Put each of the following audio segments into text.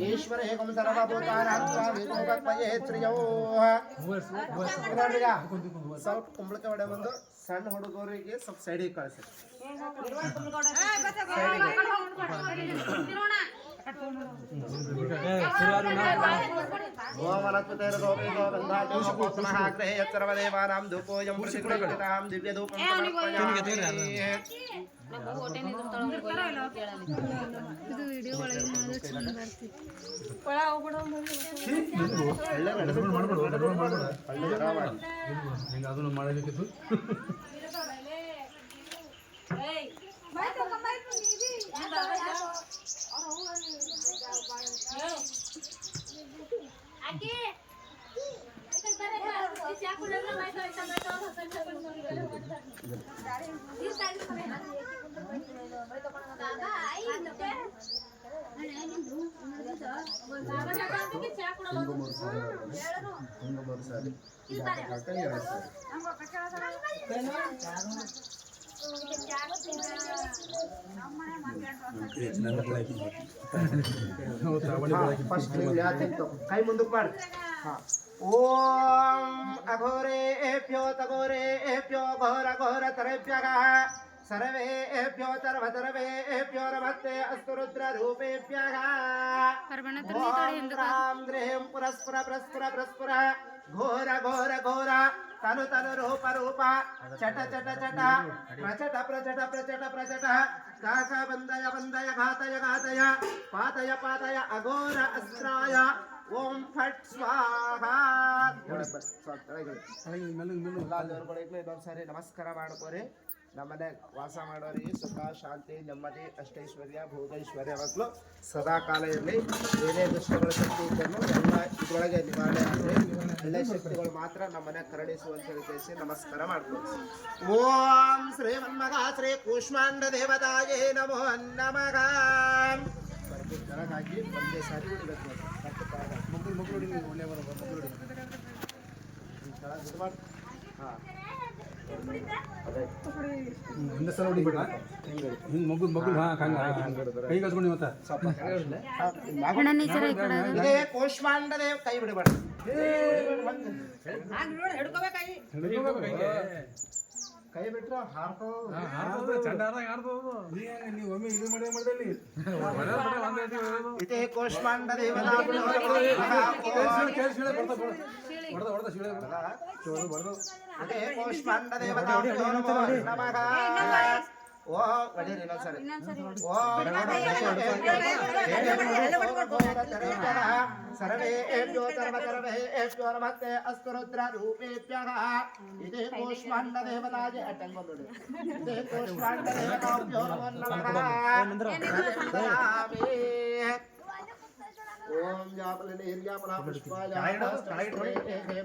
ಈಶ್ವರೇಕಂ ಸರ್ವಭೂತಾನಾಂ ಸ್ವಾಮಿತೋಪತ್ಮಯೇ ಶ್ರಿಯೋ ಸ್ವಲ್ಪ ಕುಂಬಳಕೆ ಹೊಡೆ ಬಂದು ಸಣ್ಣ ಹುಡುಗರಿಗೆ ಸ್ವಲ್ಪ ಸೈಡಿಗೆ ಕಳಿಸಿ ಸರ್ವದೇವಾನಾಂ ಧೂಪೋಯಂ ಪ್ರತಿಗೃಹ್ಯತಾಂ ದಿವ್ಯಧೂಪಂ ಅದನ್ನು ಮಾಡಬೇಕಿತ್ತು ಕೈ ಮುಂದಕ್ಕೆ ಮಾಡಿ ಓಂ ಅಘೋರೇಭ್ಯೋ ತಘೋರೇಭ್ಯೋ ಘೋರ ಘೋರ ತರೇಭ್ಯಃ ಸರ್ವೇಭ್ಯೋ ಸರ್ವತರ್ವೇಭ್ಯೋ ನಮಸ್ತೆ ಅಸ್ತು ರುದ್ರ ರೂಪೇಭ್ಯಃ ಓಂ ರಾಂ ದ್ರೇಂ ಪುರಸ್ಪುರ ಪ್ರಸ್ಪುರ ಪ್ರಸ್ಪುರ ಘೋರ ಘೋರ ಘೋರ ತನು ತನು ರೂಪ ರೂಪ ಚಟ ಚಟ ಚಟ ಪ್ರಚಟ ಪ್ರಚಟ ಪ್ರಚಟ ಪ್ರಚಟ ಕಾಕ ಬಂದಯ ಬಂದಯ ಘಾತಯ ಘಾತಯ ಪಾತಯ ಪಾತಯ ಅಘೋರ ಅಸ್ತ್ರಾಯ ಓಂ ಫಟ್ ಸ್ವಾಹಾ ಇನ್ನೊಂದ್ಸರಿ ನಮಸ್ಕಾರ ಮಾಡ್ಕೋರಿ ನಮ್ಮನೆ ವಾಸ ಮಾಡೋರಿಗೆ ಸುಖ ಶಾಂತಿ ನೆಮ್ಮದಿ ಅಷ್ಟೈಶ್ವರ್ಯ ಭೋಗೈಶ್ವರ್ಯ ಮಕ್ಕಳು ಸದಾ ಕಾಲ ಇರಲಿ ಏನೇ ದುಷ್ಟಗಳ ಶಕ್ತಿ ಇದ್ದನ್ನು ಎಲ್ಲ ಇದರೊಳಗೆ ನಿವಾರಣೆ ಆಗಲಿ ಒಳ್ಳೆ ಶಕ್ತಿಗಳು ಮಾತ್ರ ನಮ್ಮನೆ ಕರುಣಿಸುವಂತ ತಿಳಿಸಿ ನಮಸ್ಕಾರ ಮಾಡ್ತೀವಿ ಓಂ ಶ್ರೀಮನ್ಮಗ ಶ್ರೀ ಕೂಷ್ಮಾಂಡ ದೇವತಾಯೇ ನಮೋ ನಮಃ ಹಾಕಿ ಒಂದೇ ಸಾರಿ ಹೊಡಿಬೇಕು ಮಕ್ಕಳು ಮಕ್ಕಳು ಹೊಡಿ ಒಳ್ಳೆ ಮಕ್ಕಳು ಹೊಡಿ ಹಾಂ ಒಂದೇ ಸಲ ಹೊಡಿಬೇಡ ಹಿಂಗೆ ಮಗು ಮಗು ಕೈ ಕಸ್ಕೊಂಡು ಮತ್ತೆ ಇದೇ ಕೂಷ್ಮಾಂಡ ದೇವ ಕೈ ಬಿಡಬೇಡ ಕೈ ಬಿಟ್ರೆ ನೀವು ಒಮ್ಮೆ ಇದು ಮಾಡಿ ಇದೇ ಕೂಷ್ಮಾಂಡ ದೇವನ ಅದೇ ಕೂಷ್ಮಾಂಡ ದೇವತಾ ನಮಃ ಓ ಒಳ್ಳೆಯ ಇನ್ನೊಂದ್ಸರಿ ಸರ್ವೇಭ್ಯೋ ಸರ್ವತರ್ವೇಭ್ಯೋ ನಮಸ್ತೆ ಅಸ್ತು ರುದ್ರ ರೂಪೇಭ್ಯಃ ಇದೇ ಕೂಷ್ಮಾಂಡ ದೇವತಾಯ ಅಟಂಗೊಂಡು ಇದೇ ಕೂಷ್ಮಾಂಡ ದೇವತಾಭ್ಯೋ ನಮೋ ನಮಃ ಓಂ ಜಾಪಲನೆ ಹಿರ್ಯಾಮಲ ಪುಷ್ಪಾಯ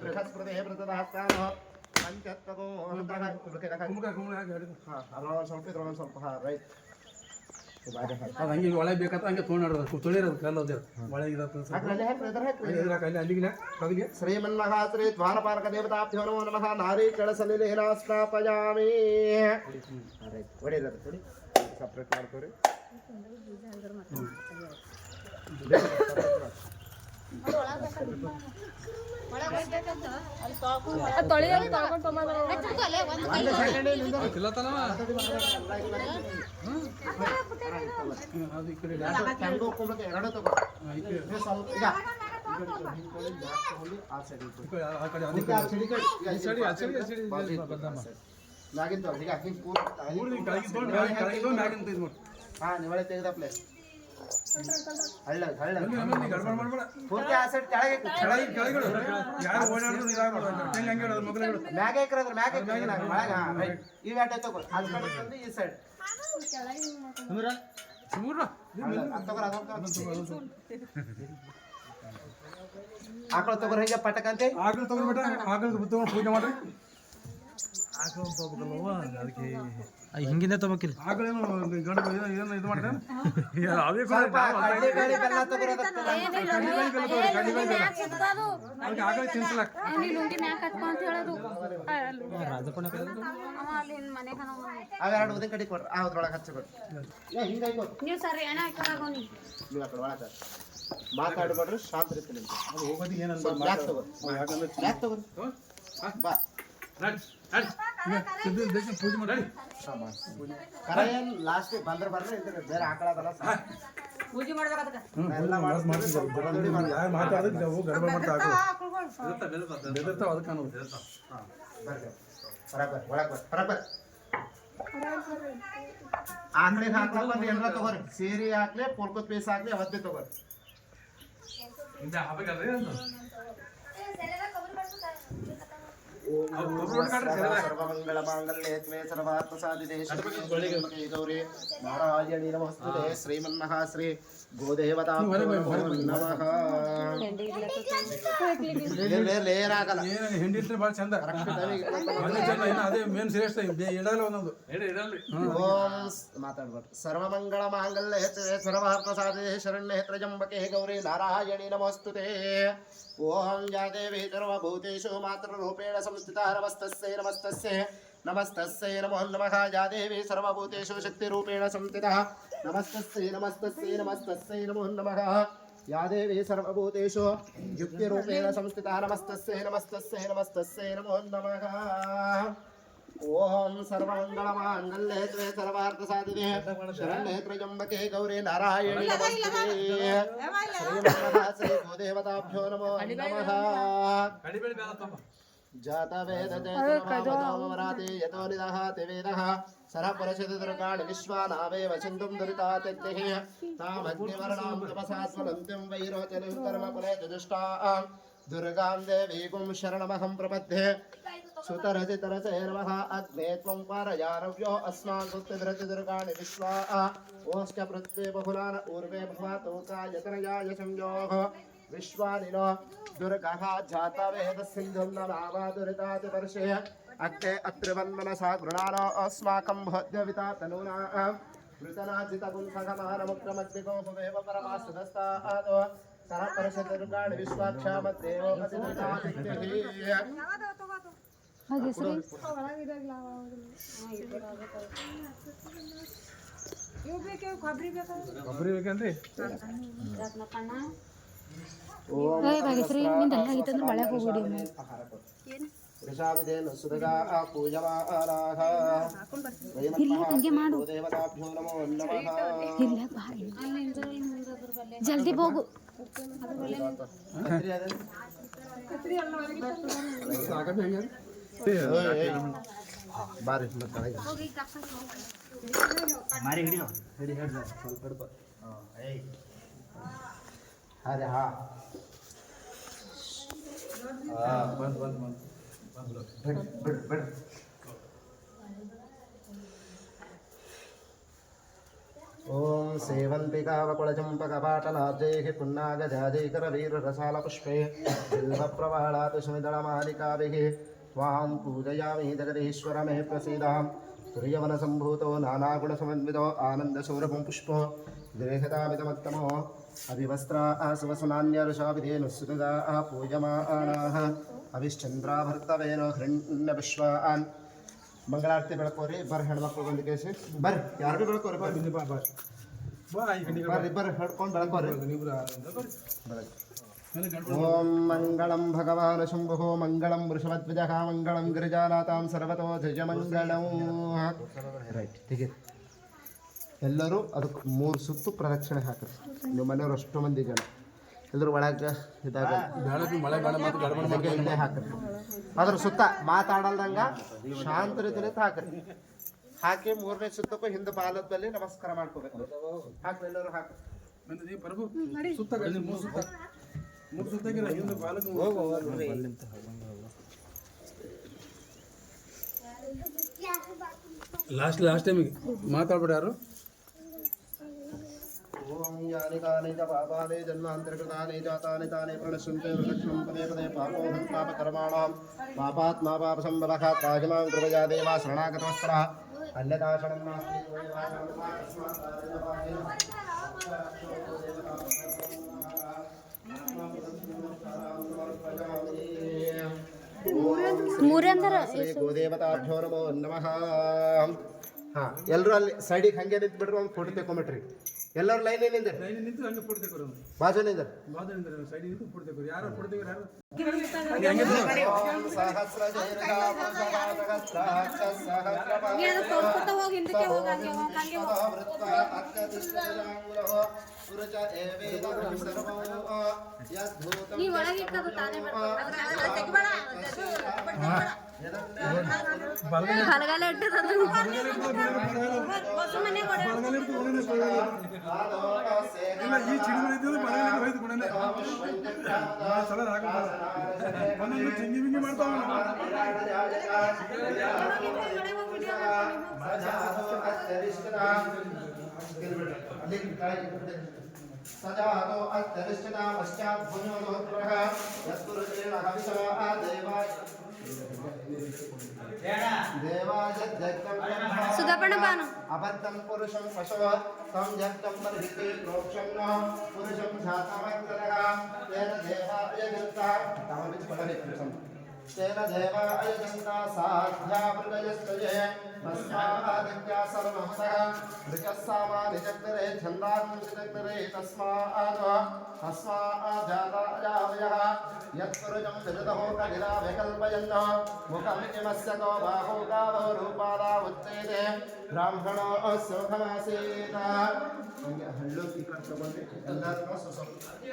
ಬೃಹಸ್ಪತಿ ಪ್ರತದಾಸ್ತಾನೋ ಪಂಚತ್ವಗೋ ಸ್ವಲ್ಪ ರೈಟ್ ಹಂಗೆ ಒಳಗೆ ಬೇಕಂತ ಹಂಗೆ ತೊಗೊಂಡು ತೊಳಿರೋದು ಕಲ್ಲೋದು ಒಳಗೆ ಶ್ರೀಮನ್ಮಃ ಶ್ರೀ ದ್ವಾರಪಾಲಕ ದೇವತಾಭ್ಯೋ ನಮೋ ನಮಃ ನಾರೀ ಕಳಸಲಿಲೇನ ಸ್ಥಾಪಯಾಮಿ ಹೊಡಿರೋದು ಕೊಡಿ ಸಪ್ರೇಟ್ ಮಾಡ್ಕೋರಿ ನಿವಳೆ ತೆಗೆದ ಪ್ಲೇಸ್ ಹಳ್ಳ ಹಳ್ಳ ಪೂರ್ತಿ ಆ ಸೈಡ್ ಮ್ಯಾಗ ಹಾಕಿರೋದ್ರ ಮ್ಯಾಗ ಈ ವ್ಯಾಟ ತಗೋ ಅದು ಕಡೆ ಈ ಸೈಡ್ ಆಕಳ ತಗೋರ ಹಿಂಗೆ ಪಟಕಂತೆ ಆಕಳ ತಗೋರ್ಬಿಟ್ಟ ಆಕಳ ತಗೊಂಡು ಪೂಜೆ ಮಾಡ್ರಿ ಹಿಂಗಿಂದ ತಗೋಕಿಲ್ಲ ಸ್ವಲ್ಪ ಕಡ್ಲಿ ಬೇಳೆ ಬೆಲ್ಲ ತಗೋರೋದಕ್ಕೆ ಅವೆರಡು ಉದಿನ ಕಡೆ ಕೊಡ್ರಿ ಅದ್ರೊಳಗೆ ಹಚ್ಚಿಕೊಡ್ರಿ ಹಿಂಗಾಗಿ ಕೊಡ್ರಿ ನೀವು ಸರಿ ಅಣ್ಣ ಹಾಕೋನಿ ನೀವು ಆ ಕಡೆ ಒಳಗೆ ಮಾತಾಡ್ಬೇಡ್ರಿ ಶಾಂತ ರೀತಿ ನಿಮ್ಗೆ ಯಾಕೆ ತಗೋರಿ ಬಾ ಕರ ಏನ್ ಲಾಸ್ಟ್ ಬಂದ್ರೆ ಬರ್ರಿ ಇದ್ರೆ ಬೇರೆ ಆಕಳದಲ್ಲ ಪೂಜೆ ಮಾಡ್ಬೇಕಂತ ಎಲ್ಲ ಆಕಳಿಗೆ ಹಾಕ್ಲಕ್ಕ ಒಂದು ಏನಾರ ತಗೋರಿ ಸೀರೆ ಹಾಕ್ಲಿ ಪುರ್ಕುತ್ ಪೀಸ್ ಹಾಕ್ಲಿ ಅವತ್ತೇ ತಗೋರಿ ಸರ್ವಮಂಗಳ ಮಾಂಗಲ್ಯೇ ತ್ವೇ ಸರ್ವಾರ್ಥ ಸಾಧಿತೆ ಗೌರಿ ನಾರಾಯಣಿ ನಮಸ್ತುತೆ ಶ್ರೀಮನ್ನಃ ಶ್ರೀ ಗೋದೇವತಾಭ್ಯೋ ನಮಃ ಏನಾಗಲ್ಲ ಹಿಂಡಿ ಇಟ್ರೆ ಭಾಳ ಚಂದ ಅದೇ ಮೇನ್ ಶ್ರೇಷ್ಠ ಇಡಲ್ಲ ಒಂದೊಂದು ಓಂ ಮಾತಾಡ್ಬಾರ್ದು ಸರ್ವಮಂಗಳ ಮಾಂಗಲ್ಯೇ ತ್ವೇ ಸರ್ವಾರ್ಥ ಸಾಧಿತೆ ಶರಣ್ಯೇ ತ್ರ್ಯಂಬಕೆ ಗೌರಿ ನಾರಾಯಣಿ ನಮಸ್ತುತೆ ಓಂ ಯಾ ದೇವಿ ಸರ್ವಭೂತೇಷು ಮಾತೃರೂಪೇಣ ಸಂಸ್ಥಿತಾ ನಮಸ್ತಸ್ಯೈ ನಮಸ್ತಸ್ಯೈ ನಮಸ್ತಸ್ಯೈ ನಮೋ ನಮಃ ಯಾ ದೇವಿ ಸರ್ವಭೂತೇಷು ಶಕ್ತಿರೂಪೇಣ ಸಂಸ್ಥಿತಾ ನಮಸ್ತಸ್ಯೈ ನಮಸ್ತಸ್ಯೈ ನಮಸ್ತಸ್ಯೈ ನಮೋ ನಮಃ ಯಾ ದೇವಿ ಸರ್ವಭೂತೇಷು ಯುಕ್ತಿರೂಪೇಣ ಸಂಸ್ಥಿತಾ ನಮಸ್ತಸ್ಯೈ ನಮಸ್ತಸ್ಯೈ ನಮಸ್ತಸ್ಯೈ ನಮೋ ನಮಃ ಓಂ ಸರ್ವಮಂಗಳಮಾಂಗಲ್ಯೇ ತ್ವೇ ಸರ್ವಾರ್ಥಸಾಧಿತೆ ಶರಣ್ಯೇ ತ್ರ್ಯಂಬಕೆ ಗೌರಿ ನಾರಾಯಣಿ ನಮಸ್ತುತೆ ಶ್ರೀಮನ್ನಃ ಶ್ರೀ ಗೋದೇವತಾಭ್ಯೋ ನಮೋ ನಮಃ ಜಾತವೇದ ಜಯತನಮಾಮರಾತಿ ಯತೋ ನಿದಹಾತಿ ವೇದಃ ಸರಪರಶತಿ ದುರ್ಗಾಣಿ ವಿಶ್ವಾನಾವೇವ ಸಿಂಧುಂ ದುರಿತಾತಿಥ್ಯಃ ತಾಮಗ್ನಿವರ್ಣಾಂ ತಪಸಾತ್ಮನಂತ್ಯಂ ವೈರೋಚನಂ ಕರ್ಮಫಲೆ ಚತುಷ್ಟಾಂ ದುರ್ಗಾಂ ದೇವೀಗುಂ ಶರಣಮಹಂ ಪ್ರಪದ್ಯೆ ಸುತರಚಿತರಸೇ ನಮಃ ಅಗ್ನೇ ತ್ವಂ ಪಾರಯಾರವ್ಯೋ ಅಸ್ಮಾನ್ ಸುತ್ತಿರತಿ ದುರ್ಗಾಣಿ ವಿಶ್ವಾ ಓಶ್ಚ ಪೃಥ್ವೇ ಬಹುಲಾನ ಊರ್ವೇ ಭವಾತೋಕಾಯತನಯಾಯ ಸಂಯೋಃ ವಿಶ್ವಾನಿನೋ ದುರ್ಗಃ ಜಾತವೇದ ಸಿಂಧುಂ ನಮಾವಾ ದುರಿತಾತಿ ವರ್ಷೇ ಅಗ್ನೇ ಅತ್ರಿವನ್ಮನಸಾ ಗೃಣಾನೋ ಅಸ್ಮಾಕಂ ಭೋದ್ಯವಿತಾ ತನೂನಾ ಮೃತನಾಚಿತಗುಂ ಸಗಮಾನಮುಕ್ರಮಗ್ನಿಗೋ ಭವೇವ ಪರಮಾಸ್ತದಸ್ತಾದೋ ಸರಪರಶದುರ್ಗಾಣಿ ವಿಶ್ವಾಕ್ಷಾಮದ್ದೇವೋ ಅತಿದುರಿತಾತಿಥ್ಯಃ ಒಬ್ಬರಿ ಬೇಕಂದ್ರಿ ಋಷಾವಿಧೇನು ಸುಧಗಾ ಪೂಜಮಾನಾಃ ದೇವತಾಭ್ಯೋ ನಮೋ ನಮಃ ಜಲ್ದಿ ಹೋಗು ಬಾರಿ ಮಾರಿ ಹಿಡಿಯೋ ಹಿಡಿ ಹಿಡ್ದು ಸ್ವಲ್ಪ ಹಿಡ್ಕೊ ಅರೆ ಹಾ ಬಂದ್ ಬಂದ್ ಬಂದ್ ಬಿಡ್ ಬಿಡ್ ಬಿಡ್ ಓಂ ಸೇವಂತಿಕಾವಕುಳಚಂಪಕಪಾಟಲಾಬ್ಜೈಃ ಪುನ್ನಾಗಜಾಜೈಕರವೀರರಸಾಲಪುಷ್ಪೇ ಬಿಲ್ವಪ್ರವಾಳಾತ್ ಸುಮಿದಳಮಾಲಿಕಾಭಿಃ त्वां पूजयामि जगदीश्वर मे प्रसीदां तुर्यवनसम्भूतो नानागुणसमन्वितो आनन्दसौरभं पुष्पो गृहतामिदमत्तमो अभिवस्त्रा सुवसनान्यरुषाभिधेनुः पूजमानाः अभिश्चन्द्राभर्तवेनो हिरण्यविश्वान् ಮಂಗಳಾರತಿ ಬೆಳಕೋರಿ ಬರ್ರಿ ಹೆಣ್ಮಕ್ಳು ಬಂದು ಕೇಸಿ ಬರ್ರಿ ಯಾರು ಭೀ ಬೆಳಕೋರಿ ಬರ್ರಿ ಬರ್ರಿ ಬರ್ರಿ ಹಿಡ್ಕೊಂಡು ಬೆಳಕೋರಿ ಓಂ ಮಂಗಳಂ ಭಗವಾನ್ ಶಂಭುಃ ಮಂಗಳಂ ವೃಷಭಧ್ವಜಃ ಮಂಗಳಂ ಗಿರಿಜಾನಾಥಾಂ ಸರ್ವತೋ ಧ್ವಜಮಂಗಳಂ ರೈಟ್ ತೆಗೀರಿ ಎಲ್ಲರೂ ಅದಕ್ಕೆ 3 ಸುತ್ತು ಪ್ರದಕ್ಷಿಣೆ ಹಾಕ್ರಿ ನಿಮ್ಮ ಮನೆಯವರು ಅಷ್ಟು ಮಂದಿ ಜನ ಎಲ್ಲರೂ ಒಳಗೆ ಇದಾಗ ಇಲ್ಲೇ ಹಾಕ್ರಿ ಅದ್ರ ಸುತ್ತ ಮಾತಾಡಲ್ದಂಗ ಶಾಂತ ರೀತಿಯಲ್ಲಿ ಹಾಕ್ರಿ ಹಾಕಿ 3ನೇ ಸುತ್ತಕ್ಕೂ ಹಿಂದೆ ಬಾಲದ ಬಲ್ಲಿ ನಮಸ್ಕಾರ ಮಾಡ್ಕೋಬೇಕು ಹಾಕ್ರಿ ಎಲ್ಲರೂ ಹಾಕ್ರಿ ಪ್ರಭು ಸುತ್ತ ಮೂರು ಸುತ್ತಾಗಿರ ಹಿಂದೆ ಬಾಲಕ ಲಾಸ್ಟ್ ಟೈಮಿಗೆ ಮಾತಾಡ್ಬೇಡ ಯಾರು ಓಂ यानि कानि च पापानि जन्मान्तरकृतानि जातानि तानि प्रणश्यन्ते प्रदक्षिणं पदे पदे पापोऽहं पापकर्माणां पापात्मा पापसम्भवः ताजमां कृपया देवा शरणागतवत्सलः अन्यथा शरणं नास्ति ಮೂರಂದರ ಗೋದೇವತಾಭ್ಯೋ ನಮೋ ನಮಃ. ಹಾಂ, ಎಲ್ಲರೂ ಅಲ್ಲಿ ಸೈಡಿಗೆ ಹಂಗೆ ನಿಂತು ಬಿಡ್ರಿ, ಒಂದು ಫೋಟೋ ತೆಕೊಂಬಿಟ್ರಿ. ಎಲ್ಲರೂ ಲೈನ್ ನಿಂದ್ರಿ, ಲೈನ್ ನಿಂತು ಹಂಗೆ ಕೊಡ್ತೇವೆ ಬಾಜು ನಿಂದ್ರಿ. ಸೈಡ್ ನಿಂತು ಕೊಡ್ತೇವೆ. ಯಾರು ಕೊಡ್ತೇವೆ ಯಾರು ಹೋಗಿ ಹಿಂದಕ್ಕೆ ಹೋಗಿ ನೀ ಒಳಗಿಟ್ಟದು ತಾನೇ ಬಲಗಾಲ ಇಟ್ಟದ ಈ ಚಿಡಿಗಳು ಹೋಯ್ತು ಕೂಡ ಸಲ ಚಿಂಗಿ ಮಿಂಗಿ ಮಾಡ್ತಾವ. सजातो अत्यरिष्टता पश्चात् भुजोदोत्रः यत्पुरुषेण हविषा देवाय जग्तं सुदर्पण बाण अबद्धं पुरुषं पशव तं जग्तं बर्हिते प्रोक्षं न पुरुषं जातमन्तरः तेन देवाय जग्ता तामविच पठने पुरुषं तेन देवाय जग्ता साध्या मृगयस्तये तस्मादित्या सर्वमसः ऋचस्सामानि जग्दरे छन्दान्विजग्दरे तस्माजातायावयः यत्पुरुषं विदधो कलिला विकल्पयन् मुखमिमस्य तो बाहो गावो रूपादा उत्तेते ब्राह्मणो सुखमासीत. हल्लो की कर तಗೊಂಡ್ರೆ ಎಲ್ಲರೂ ಸುಸಮ ಈ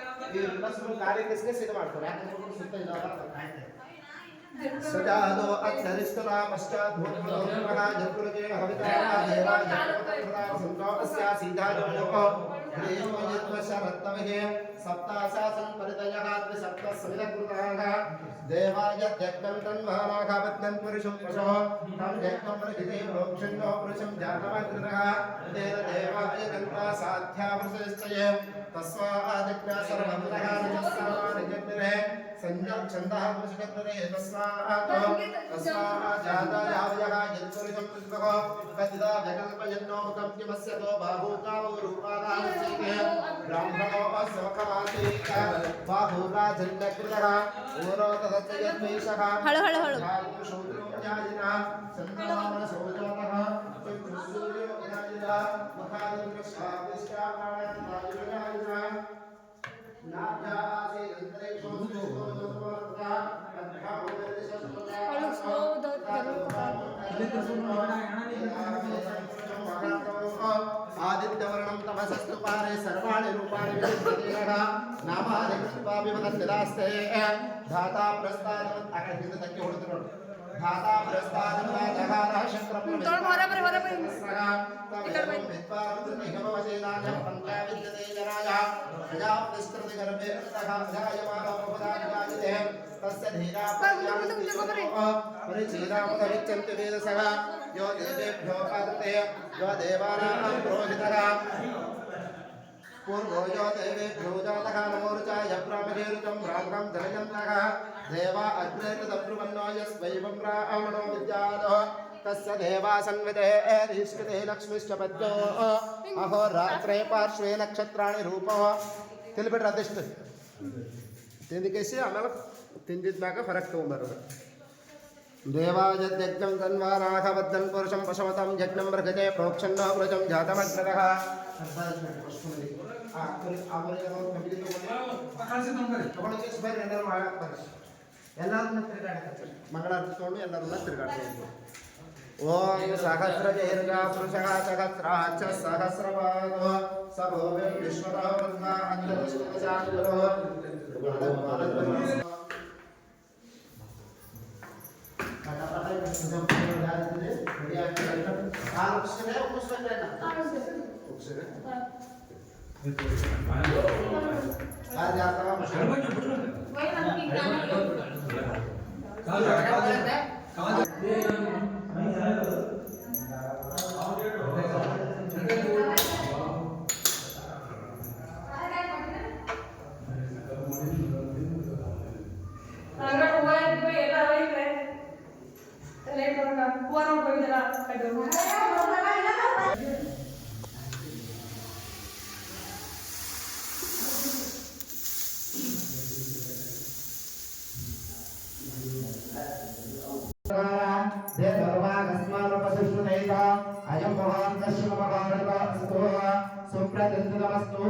ಎಲ್ಲರೂ ಕಾರ್ಯ किसके ಸಿದ್ಧ ಮಾಡ್ತಾರೆ ಯಾಕಂದ್ರೆ ಸುತ್ತ ಇದಾವ. सजातो अत्यरिष्टता पश्चात् भूतपुरुषः जगुरुजेन हविता देवा जगत्प्रदा सन्तो अस्या सीधाजोः ह्रीष्मयत्वशरत्तविः सप्ताशासन् परितयः त्रिसप्तस्मिदकृताः देवाय जग्नं तन्महानाघापत्नं पुरुषं पशुः तं जग्नं प्रहिते प्रोक्षन्नो पुरुषं जातमकृतः तेन देवाय गन्ता साध्या पुरुषस्तये तस्मादित्या सर्वमृतः निजस्सामानिजग्निरे छन्दः पुरुषजग्निरे तस्माजातायावयः यत्पुरुषं पुष्पः कथिता विकल्पयन्नो मुखं किमस्य तो बाहूकावो रूपादावश्यके ब्राह्मणो अस्वखमासीत बाहूराजन्यकृतः ओरो तदस्य यद्वेषः हळू हळू हळू शूद्रोऽयाजिनः सन्तानशोजातः चक्षुसूर्योऽयाजिनः मुखादिन्द्रश्वादिष्टाप्राणायाजिनः आदित्यवर्णं तपसस्तु पारे सर्वाणि रूपाणि विद्यतेनः नामानि कृत्वापि वदन्तिदास्ते धाता प्रस्तादं अकहित तक्के ಹೊಡೆದ್ರು धाता प्रस्तादं जगाना शक्रं ತೋಳ ಹೊರಬರ पंचाविद्यते जनाय प्रजापतिस्कृति गर्भे अन्तः जायमानो बहुधान्याजिते तस्य धीरा परिचीरामुदविच्यन्ति वेदसः यो देवेभ्यो आदते यो देवानां पुरोहितः पूर्वो यो देवेभ्यो जातः नमोरुचाय ब्राह्मणेरुचं ब्राह्मणं जनयन्तः देवा अग्नेतब्रुवन्नो यस्वैवं ब्राह्मणो विद्यादः तस्य देवासन्विते एरिष्टते लक्ष्मीश्च पद्यो अहोरात्रे पार्श्वे नक्षत्राणि रूपो ತಿಳಿಬಿಟ್ರೆ ಅದಿಷ್ಟು ತಿಂದಿಕೇಸಿ ಆಮೇಲೆ ತಿಂದಿದ್ಮ್ಯಾಗ ಫರಕ್ ತೊಗೊಂಬರೋದು. ದೇವಾಯ ಯಜ್ಞಂ ತನ್ವಾನಾಘಬದ್ಧಂ ಪುರುಷಂ ಪಶವತಂ ಯಜ್ಞಂ ಮೃಗತೆ ಪ್ರೋಕ್ಷನ್ನೋ ವೃಜಂ ಜಾತಮಗ್ರತಃ ಎಲ್ಲರನ್ನ ತಿರುಗಾಡಕತ್ತಾರೆ. ಮಂಗಳಾರತಿ ತೊಗೊಂಡು ಎಲ್ಲರನ್ನ ತಿರುಗಾಡ್ಕೊಂಡು ಓಂ ಸಹಸ್ರಜೈರ್ಗಾ ಪುರುಷಃ ಸಹಸ್ರಾಕ್ಷ ಸಹಸ್ರಪಾದೋ ಸ ಭೋವೆ ವಿಶ್ವತಃ ಬ್ರಹ್ಮ ಅಂತರಿಕ್ಷಾಂತರೋ अयं भगवान् दर्शनमगारस्तु सुप्रतिष्ठितमस्तु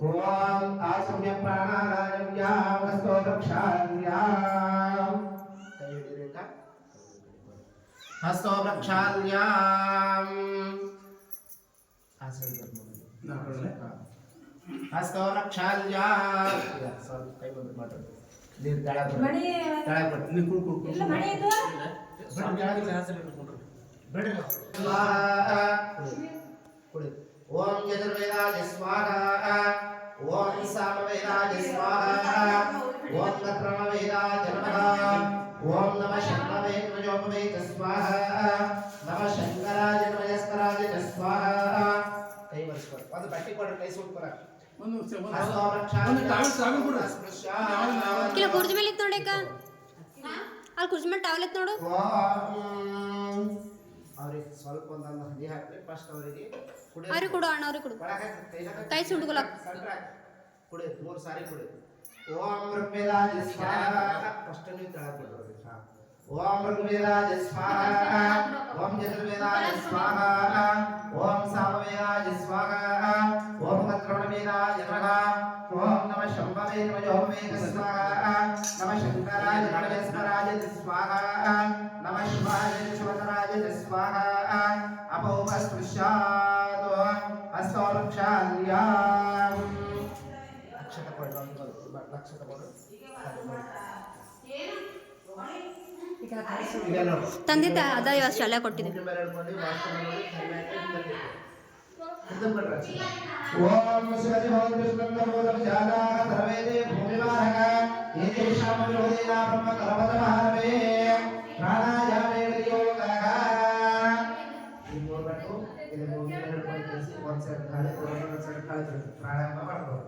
ओम आसुम्य प्राणायाम हस्तो प्रक्षाल्याम हस्तो प्रक्षाल्याम हस्तो प्रक्षाल्याम सॉरी कई बंद मात्र ನೀರು ओम यजुर्वेदाय स्वाहा ओम सामवेदाय स्वाहा ओम नक्रमवेदाय नमः ओम नमः शंभवे नमोपवे स्वाहा नमः शंकराय नमस्कराय स्वाहा कई वर्ष पर ಅದು ಬಟ್ಟಿ ಕೊಡು ಕೈ ಸುಟ್ಕೊರ ಒಂದು ಕಿಲೋ ಕುರ್ಜಿ ಮೇಲೆ ಇತ್ತು ನೋಡಕ್ಕ ಅಲ್ಲಿ ಕುರ್ಜಿ ಮೇಲೆ ಟವಲ್ ಇತ್ತು ನೋಡು ಅವ್ರಿಗೆ ಸ್ವಲ್ಪ ಒಂದೊಂದು ಹಂಡಿ ಹಾಕ್ರಿ ಫಸ್ಟ್ ಅವರಿಗೆ ಅವ್ರಿಗೆ ಕೊಡು ಅಣ್ಣ ಅವ್ರಿಗೆ ಕೊಡು ಕೈ ಸುಟ್ಕೊಲ ಕುಡಿ 3 ಸಾರಿ ಕುಡಿ ಓಂ ಋಗ್ವೇದಾಯ ಸ್ವಾಹಾ ಫಸ್ಟ್ ನೀವು ತಳ ಕೊಡ್ರಿ ಓಂ ಋಗ್ವೇದಾಯ ಸ್ವಾಹಾ ಓಂ ಯಜುರ್ವೇದಾಯ ಸ್ವಾಹಾ ಓಂ ಸಾಮವೇದಾಯ ಸ್ವಾಹಾ ಓಂ ಕತ್ರವಣವೇದಾಯ ನಮಃ ಓಂ ನಮಃ ಶಂಭವೇ ನಮೋಪವೆ ಸ್ವಾಹಾ ನಮಃ ಶಂಕರಾಯ ನಮಸ್ಕರಾಯ ಸ್ವಾಹಾ नमः शिवाय शिवतराय स्वाहा अपोपस्पृश्यात् हस्तोरक्षाल्याम् अक्षत पडो अक्षत पडो ತಂದೆ ಅದ ಇವತ್ತು ಶಾಲೆ ಕೊಟ್ಟಿದ್ದೆ ओम शिवति भवद्विष्णुन्दमोदं जाता सर्वेदे भूमिवाहक येषां विरोधेना ब्रह्म करपतमहारवे प्राणायामे योगः ಇನ್ನೊಂದು ಇದು ಭೂಮಿ ನಡ್ಕೊಂಡು ಕೆಲಸ ಒಂದು ಸೈಡ್ ಖಾಲಿ ಒಂದು ಸೈಡ್ ಖಾಲಿ ಪ್ರಾಣಾಯಾಮ ಮಾಡಬಹುದು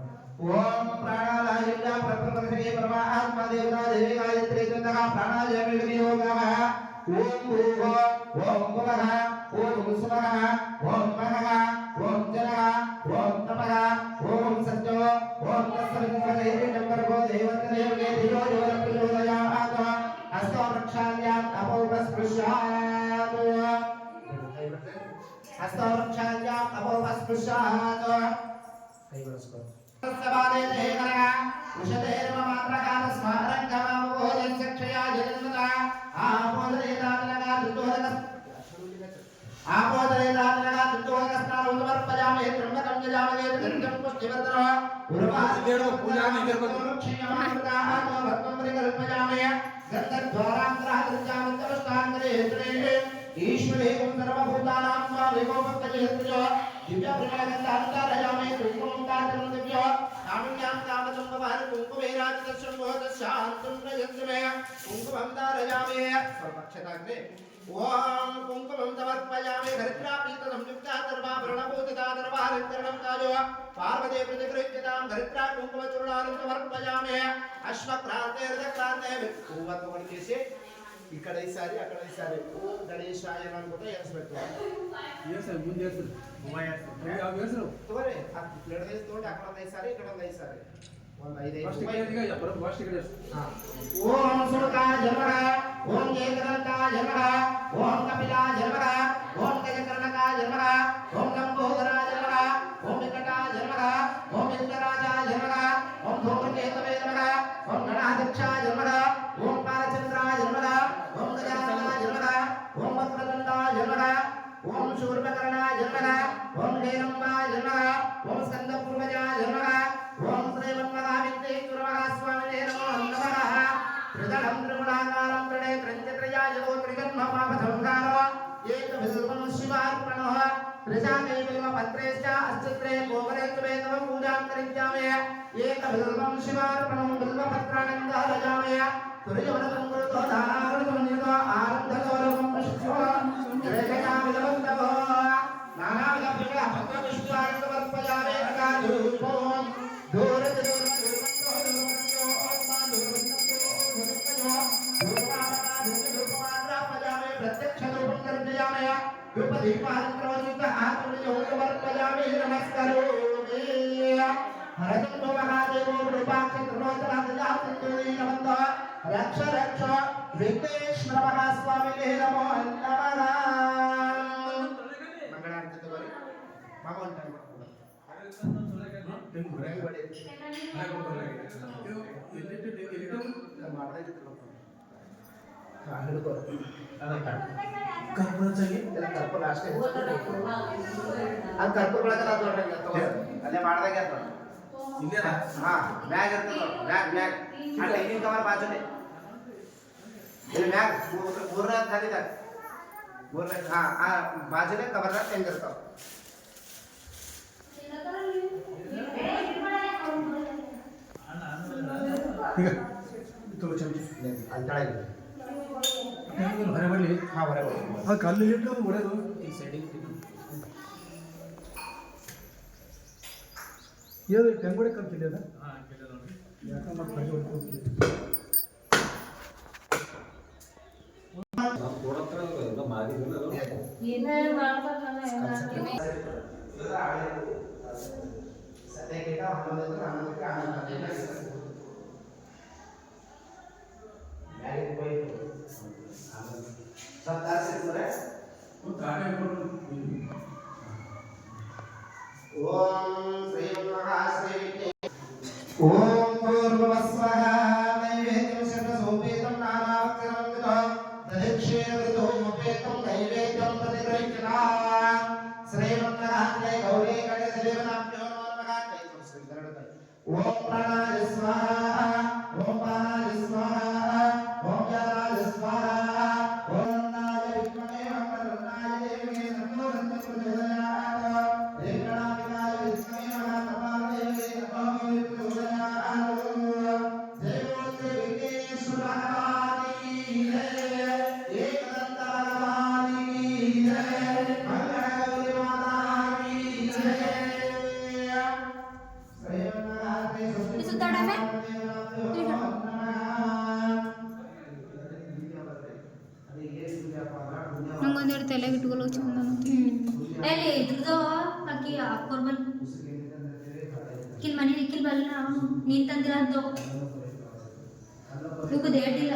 ಓಂ ಪ್ರಾಣಾಯಾಮ ಪ್ರಕೃತಿಗೆ ಪರಮ ಆತ್ಮ ದೇವತಾ ದೇವಿ ಗಾಯತ್ರಿ ಚಂದಕ ಪ್ರಾಣಾಯಾಮ ಯೋಗಃ ಓಂ ಭೂರ್ಭುವ ಓಂ ಭುವಃ ಓಂ ಸುವಃ ಓಂ ಮಹಃ ಓಂ ಜನಃ ಓಂ ತಪಃ ಓಂ ಸತ್ಯೋ ಓಂ ತಸ್ಸವಿತುರ್ವರೆಣ್ಯಂ ಭರ್ಗೋ ದೇವस्य ದೇವಗೆ ಧಿಯೋ ಯೋ ನ ಪ್ರಚೋದಯಾತ್ ಹಸ್ತೋ ಪ್ರಕ್ಷಾಲ್ಯಾತ್ ಅಪೋಪಸ್ಪೃಶ್ಯಾತ್ ಹಸ್ತೋ ಪ್ರಕ್ಷಾಲ್ಯಾತ್ ಅಪೋಪಸ್ಪೃಶ್ಯಾತ್ ಕೈ ಬಳಸ್ಕೋ ಸವಾಲೆ ದೇವರಗ ಉಷದೇರ್ಮ ಮಾತ್ರಕಾಲ ಸ್ಮರಣಕಮೋದಂ ಚಕ್ಷಯಾ ಜಗನ್ಮತ ಆಪೋದರೇದಾನಗ ದುದ್ದೋದಕ ಆಪೋದರೇದಾನಗ ದುದ್ದೋದಕ ಸ್ನಾನೋಪರ್ಪಯಾಮೇ ತ್ರಂಬಕಂ ಯಜಾಮೇ ಗಂಧಂ ಪುಷ್ಟಿವರ್ಧನ ಉರ್ವಾಸಿದೇವ ಪೂಜಾನಿ ಇರಬೇಕು ಕ್ಷೇಮಾಮೃತ ಆತ್ಮ ಭಕ್ತಂಬರಿ ಕಲ್ಪಯಾಮೇ ಗಂಧದ್ವಾರಾಂತರಃ ಧೃತ್ಯಾಮಂತರಷ್ಟಾಂತರೇ ಹೇತ್ರೇ ಈಶ್ವರೇಕಂ ಸರ್ವಭೂತಾನಾಂ ಸ್ವಾಮೇಕೋಪಕ್ಕಜಯತ್ಯೋ ದಿವ್ಯ ಪ್ರೇಮಗಂಧಾಂತರಯಾಮೇ ಕುಂಕುಮಂತಾಂತರಂ ದಿವ್ಯ ಕಾಮಿನ್ಯಾಂ ಕಾಮಸಂಭವಾನ ಕುಂಕುಮೇರಾಜಿತಶಂಭೋದಶಾಂತಂ ಪ್ರಯತ್ನಮೇ ಕುಂಕುಮಂತಾರಯಾಮೇ ಸರ್ವಕ್ಷತಾಗ್ನೆ ಓಂ ಕುಂಕುಮಂ ಸಮರ್ಪಯಾಮೇ ಧರಿತ್ರಾಪೀತ ಸಂಯುಕ್ತಾ ಸರ್ವಾಭರಣಭೂತಿತಾ ಸರ್ವಾಲಂಕರಣಂ ಕಾಜೋ ಪಾರ್ವತಿ ಪ್ರತಿಗೃಹ್ಯತಾಂ ಧರಿತ್ರಾ ಕುಂಕುಮಚೂರ್ಣಾನಂ ಸಮರ್ಪಯಾಮೇ ಅಶ್ವಕ್ರಾಂತೆ ರಜಕ್ರಾಂತೆ ಹೂವತ್ತು ಹೊರಡಿಸಿ ಈ ಕಡೆ ಈ ಸಾರಿ ಆ ಕಡೆ ಈ ಸಾರಿ ಓಂ ಗಣೇಶಾಯ ಅನ್ಬಿಟ್ಟು ಏರಿಸ್ಬೇಕು ಮುಂದೆ ಯಾವ ಹೆಸರು ತೋರಿ ಎಡದೈದು ತಗೊಂಡು ಆ ಕಡೆ 5 ಸಾರಿ ಈ ಕಡೆ 5 ಸಾರಿ ಒಂದು 5 ಓಂ ಸುಮುಖಾಯ ನಮಃ ಓಂ ಏಕದಂತಾಯ ನಮಃ ಓಂ ಕಪಿಲಾಯ ನಮಃ ಓಂ ಗಜಕರ್ಣಕಾಯ ನಮಃ ಓಂ ಲಂಬೋದರಾಯ ನಮಃ ಓಂ ವಿಕಟಾಯ ನಮಃ ಓಂ ಇಂದ್ರರಾಜಾಯ ನಮಃ ಓಂ ಧೂಮಕೇತವೇ ನಮಃ ಓಂ ಗಣಾಧ್ಯಕ್ಷಾಯ ನಮಃ ಓಂ ಪಾಲಚಂದ್ರಾಯ ನಮಃ ಓಂ ಗಜಾನನಾಯ ನಮಃ ಓಂ ವಕ್ರತುಂಡಾಯ ನಮಃ ಓಂ ಶೂರ್ಪಕರ್ಣಾಯ ನಮಃ ಓಂ ಹೇರಂಬಾಯ ನಮಃ ಓಂ ಸ್ಕಂದಪೂರ್ವಜಾಯ ನಮಃ ಓಂ ಶ್ರೀಮನ್ಮಹಾವಿದ್ಯೇಶ್ವರಮಃ ಸ್ವಾಮಿನೇ ನಮೋ ನಮಃ ತ್ರಿದಳಂ ತ್ರಿಗುಣಾಕಾರಂ ತ್ರಿಣೇ ತ್ರಂಚತ್ರಯಾಯೋ ತ್ರಿಗನ್ಮಪಾಪಸಂಹಾರೋ ಏಕಬಿಲ್ವಂ ಶಿವಾರ್ಪಣೋ ತ್ರಿಜಾಮೇವ ಪತ್ರೇಶ್ಚ ಅಶ್ಚಿತ್ರೇ ಗೋವರೇತ್ವೇ ತವ ಪೂಜಾಂ ಕರಿಷ್ಯಾಮಿ ಏಕಬಿಲ್ವಂ ಶಿವಾರ್ಪಣೋ ಬಿಲ್ವಪತ್ರಾನಂದಾರಯಾಮಿ ತುರ್ಯವನಂ ಗುರುತೋ ಧಾರಾವಣಂ ನಿರೋ ಆನಂದಗೌರವಂ ಪಶ್ಯೋ ರೇಖಯಾಮಿಲವಂತವೋ ನಾನಾವಿಧ ಭಕ್ತವಿಶ್ವಾಸವರ್ಪಯಾಮೇ ಅಕಾಧೂಪೋಂ ದೂರತ ದೂರವಂತೋ ದೂರವಂತೋ ಆತ್ಮ ದೂರವಂತೋ ದೂರವಂತೋ ದೂರವಾಮನ ದೂರವಂತೋ ಧೂಪದೀಪಾಂಕ್ರೋಚಿತ ಆತ್ಮನಿಯೋಗಮರ್ಪಯಾಮಿ ನಮಸ್ಕರೋಮಿ ಹರತೋ ಮಹಾದೇವೋ ರೂಪಾಕ್ಷ ತ್ರಿಲೋಚನಾದಿಯಾತಿರ್ನವಂತ ರಕ್ಷ ರಕ್ಷ ವಿಘ್ನೇಶ್ವರ ಮಹಾಸ್ವಾಮಿಗೆ ನಮೋ ನಮಃ ಮಂಗಳಾರತಿ ತಗೋರಿ ಮಾಮ ಒಂದು ಟೈಮ್ ಅಲ್ಲೇ ಮಾಡ್ದಾಗ ಹಾ ಬ್ಯಾಗ್ ಇರ್ತದ ಬ್ಯಾಗ್ ಬ್ಯಾಗ್ ಆ ಟೈನಿಂಗ್ ಕವರ್ ಬಾಜುನೆ ಇಲ್ಲಿ ಬ್ಯಾಗ್ ಮೂರನೇ ಖಾಲಿದಾಗ ಮೂರನೇ ಹಾ ಆ ಬಾಜುನೆ ಕವರ್ದಾಗ ಹೆಂಗಿರ್ತಾವ ಅಲ್ಲಿ ತಳಗೆ ಹೊರಬರಲಿ ಹಾ ಹೊರಗೆ ಅದು ಕಲ್ಲು ಇಟ್ಟು ಹೊಡೆದು ಏನು ಟೆಂಗೋಡೆ ಕಲ್ತಿಲ್ಲ ಅದ ಯಾಕಂದ್ರೆ ಪ್ರಜೆ ಹೊಡ್ಕೊಳ್ತೀವಿ ಓಂ ಪೂರ್ವಸ್ವಃ ನೈವೇದ್ಯಂ ಶತಸೋಪೇತಂ ನಾನಾವಕ್ರಮಂ ತದಿಕ್ಷೇರೃತೋ ಮುಪೇತಂ ನೈವೇದ್ಯಂ ಪ್ರತಿಗೃಹ್ಯನಾ ಶ್ರೀಮನ್ನಹಾತ್ಮೇ ಗೌರೀ ಗಣೇಶದೇವನಾಭ್ಯೋ ನಮಃ ಓಂ ಪ್ರಾಣಾಯ ಸ್ವಾಹ ಓಂ ಪ್ರಾಣಾಯ ಸ್ವಾಹ ಓಂ ಜ್ಞಾನಾಯ ಸ್ವಾಹ ಓಂ ನಾಯ ವಿದ್ಮಹೇ ವಕ್ರತುಂಡಾಯ ಧೀಮಹಿ ತನ್ನೋ ದಂತಿ ಪ್ರಚೋದಯಾತ್ ಏಕನಾಥಿಕಾಯ ವಿದ್ಮಹೇ ಮಹಾತಪಾಯ ಧೀಮಹಿ ತನ್ನೋ ಪ್ರಚೋದಯಾತ್ ಜಯ ಶ್ರೀ ವಿಘ್ನೇಶ್ವರ ಭಗವಾನಿ ಜಯ ಏಕದಂತ ಭಗವಾನಿ ಜಯ ಮಂಗಳಗೌರಿ ಮಾತಾಕಿ ಜಯ ಸುತ್ತಾಡಮೆ ನಂಗೊಂದೆರಡು ತಲೆಗೆ ಇಟ್ಕೊಳ್ಳೋ ಚಂದ ಎಲ್ಲಿ ಇದ್ರದ್ದು ಅಕ್ಕಿ ಹಾಕೋರ್ಬಲ್ ಕಿಲ್ ಮನೆ ಕಿಲ್ ಬಲ್ಲ ನೀನ್ ತಂದಿರ ಅಂತ ಇವಕ್ಕೆ ದೇಟಿಲ್ಲ